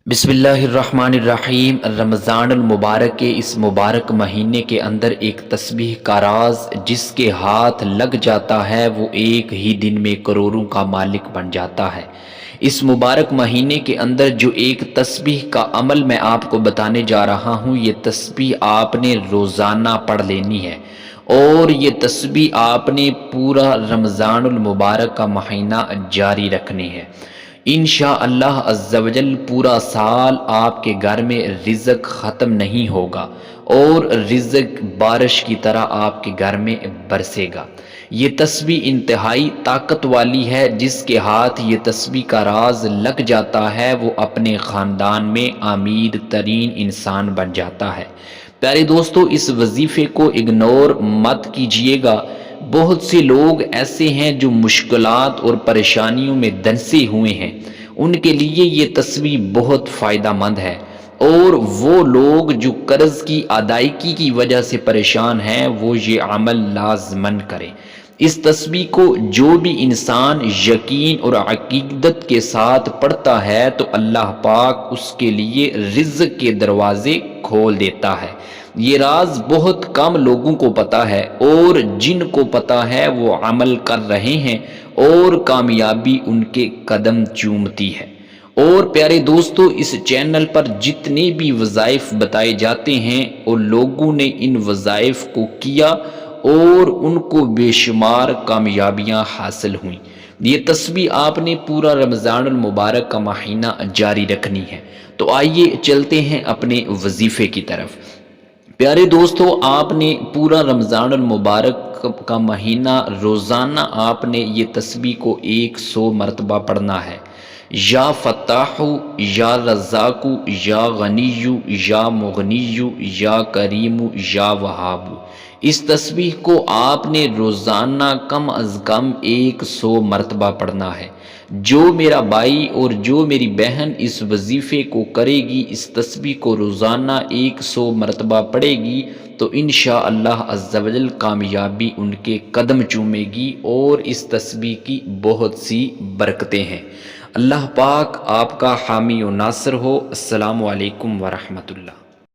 بسم اللہ الرحمن الرحیم۔ رمضان المبارک کے اس مبارک مہینے کے اندر ایک تسبیح کا راز جس کے ہاتھ لگ جاتا ہے وہ ایک ہی دن میں کروڑوں کا مالک بن جاتا ہے۔ اس مبارک مہینے کے اندر جو ایک تسبیح کا عمل میں آپ کو بتانے جا رہا ہوں، یہ تسبیح آپ نے روزانہ پڑھ لینی ہے اور یہ تسبیح آپ نے پورا رمضان المبارک کا مہینہ جاری رکھنی ہے۔ انشاءاللہ عز و جل پورا سال آپ کے گھر میں رزق ختم نہیں ہوگا اور رزق بارش کی طرح آپ کے گھر میں برسے گا۔ یہ تسبیح انتہائی طاقت والی ہے، جس کے ہاتھ یہ تسبیح کا راز لگ جاتا ہے وہ اپنے خاندان میں امیر ترین انسان بن جاتا ہے۔ پیارے دوستو، اس وظیفے کو اگنور مت کیجیے گا۔ بہت سے لوگ ایسے ہیں جو مشکلات اور پریشانیوں میں دنسے ہوئے ہیں، ان کے لیے یہ تسبیح بہت فائدہ مند ہے، اور وہ لوگ جو قرض کی ادائیگی کی وجہ سے پریشان ہیں وہ یہ عمل لازماً کریں۔ اس تسبیح کو جو بھی انسان یقین اور عقیدت کے ساتھ پڑھتا ہے تو اللہ پاک اس کے لیے رزق کے دروازے کھول دیتا ہے۔ یہ راز بہت کم لوگوں کو پتا ہے، اور جن کو پتا ہے وہ عمل کر رہے ہیں اور کامیابی ان کے قدم چومتی ہے۔ اور پیارے دوستو، اس چینل پر جتنے بھی وظائف بتائے جاتے ہیں اور لوگوں نے ان وظائف کو کیا اور ان کو بے شمار کامیابیاں حاصل ہوئیں۔ یہ تسبیح آپ نے پورا رمضان المبارک کا مہینہ جاری رکھنی ہے۔ تو آئیے چلتے ہیں اپنے وظیفے کی طرف۔ پیارے دوستو، آپ نے پورا رمضان المبارک کا مہینہ روزانہ آپ نے یہ تسبیح کو 100 مرتبہ پڑھنا ہے۔ یا فتاح، یا رزاق، یا غنی، یا مغنی، یا کریم، یا وہاب۔ اس تسبیح کو آپ نے روزانہ کم از کم 100 مرتبہ پڑھنا ہے۔ جو میرا بھائی اور جو میری بہن اس وظیفے کو کرے گی، اس تسبیح کو روزانہ 100 مرتبہ پڑھے گی، تو انشاءاللہ عز و جل کامیابی ان کے قدم چومے گی، اور اس تسبیح کی بہت سی برکتیں ہیں۔ اللہ پاک آپ کا حامی و ناصر ہو۔ السلام علیکم ورحمۃ اللہ۔